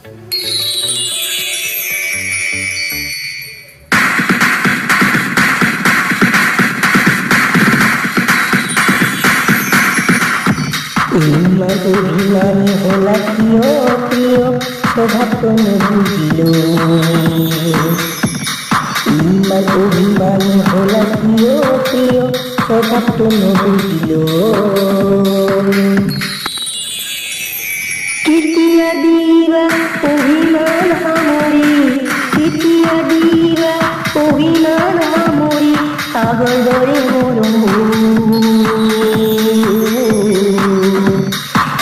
ইমান অভিমানী হলা প্রিয় প্রিয় স্বভাব কোনো বুঝিল। ইমান অভিমানী হলা প্রিয় প্রিয় স্বভাব কোনো বুঝিল। তৃতীয়া দিবা অভিমান আমরি, তৃতীয়া দিবা অভিমান আমরি, আগর দরে মরম।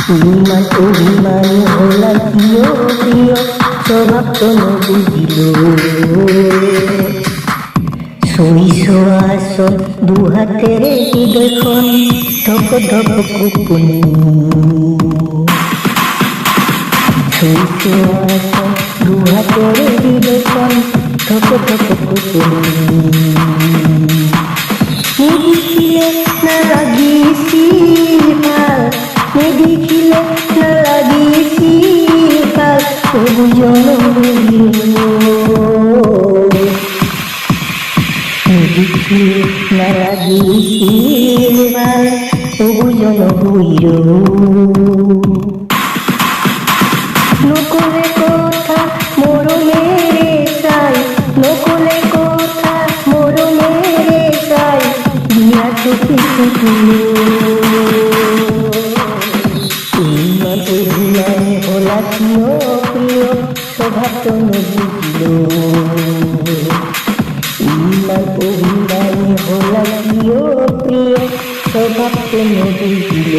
ইমান অভিমানী হলা প্রিয় প্রিয় স্বভাব কোনো বুঝিল। সইস আসন দুহাতের হৃদয়খন ধক ধক কুকুনি। সইস আসন দুহাতের হৃদয়খন ধক ধক কুকুনি। দেখিলে না লাগিছি ভাল, দেখিলে না লাগিছি ভাল, তবু জনম দেখিলে না লাগিছি ভাল, তবু জনম হইল। নকলে কথা মরমেরে চাই, নকলে কথা মরমেরে চাই, দিয়া চোখে চোখিল। ইমান অভিমানী হলা প্রিয় প্রিয় স্বভাব কোনো বুঝিল। ইমান অভিমানী হলা প্রিয় প্রিয় স্বভাব কোনো বুঝিল।